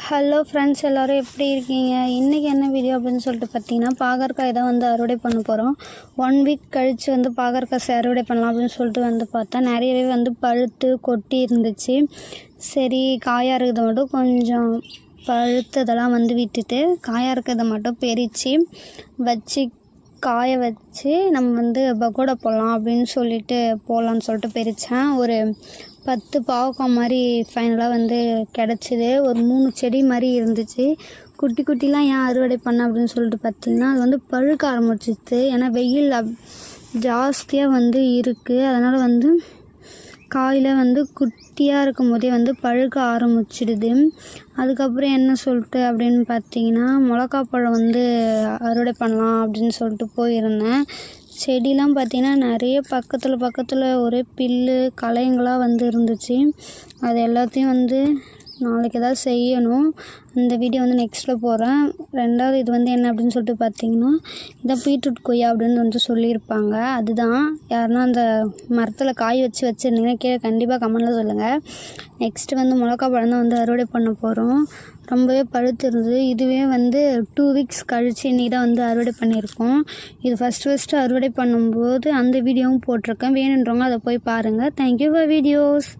Hello friends, எல்லோரும் எப்படி இருக்கீங்க? இன்றைக்கி என்ன வீடியோ அப்படின்னு சொல்லிட்டு பார்த்தீங்கன்னா, பாகற்காய் தான் வந்து அறுவடை பண்ண போகிறோம். 1 வீக் கழித்து வந்து பாகற்காய் அறுவடை பண்ணலாம் அப்படின்னு சொல்லிட்டு வந்து பார்த்தா நிறையவே வந்து பழுத்து கொட்டி இருந்துச்சு. சரி, காயாக இருக்கிறத மட்டும் கொஞ்சம் பழுத்ததெல்லாம் வந்து விட்டுட்டு காயாக இருக்கிறத மட்டும் பறித்து வச்சு காய வச்சு நம்ம வந்து பக்கோடா போடலாம் அப்படின்னு சொல்லிட்டு போடலான்னு சொல்லிட்டு பறித்தேன். ஒரு 10 பாவக்காய் மாதிரி ஃபைனலாக வந்து கிடச்சிது. ஒரு 3 செடி மாதிரி இருந்துச்சு. குட்டி குட்டிலாம் ஏன் அறுவடை பண்ணேன் அப்படின்னு சொல்லிட்டு பார்த்திங்கன்னா, அது வந்து பழுக்க ஆரம்பிச்சிச்சு. ஏன்னா வெயில் ஜாஸ்தியாக வந்து இருக்குது. அதனால் வந்து காயில் வந்து குட்டியாக இருக்கும் போதே வந்து பழுக்க ஆரம்பிச்சிடுது. அதுக்கப்புறம் என்ன சொல்லிட்டு அப்படின்னு பார்த்தீங்கன்னா, மிளகாப்பழம் வந்து அறுவடை பண்ணலாம் அப்படின்னு சொல்லிட்டு போயிருந்தேன். செடிலாம் பார்த்திங்கன்னா நிறைய பக்கத்தில் ஒரே புல்லு களைங்களாக வந்து இருந்துச்சு. அது எல்லாத்தையும் வந்து நாளைக்கு ஏதாவது செய்யணும். அந்த வீடியோ வந்து நெக்ஸ்ட்டில் போடுறேன். 2வது இது வந்து என்ன அப்படின்னு சொல்லிட்டு பார்த்தீங்கன்னா, இதான் பீட்ரூட் கொய்யா அப்படின்னு வந்து சொல்லியிருப்பாங்க. அதுதான். யாருன்னா அந்த மரத்தில் காய் வச்சுருந்தீங்கன்னா கீழே கண்டிப்பாக கமெண்ட்டில் சொல்லுங்கள். நெக்ஸ்ட்டு வந்து மிளகா பழம் தான் வந்து அறுவடை பண்ண போகிறோம். ரொம்பவே பழுத்து இருந்தது. இதுவே வந்து 2 வீக்ஸ் கழித்து இன்றைக்கி தான் வந்து அறுவடை பண்ணியிருக்கோம். இது ஃபஸ்ட்டு அறுவடை பண்ணும்போது அந்த வீடியோவும் போட்டிருக்கேன். வேணுன்றவங்க அதை போய் பாருங்கள். Thank you for videos.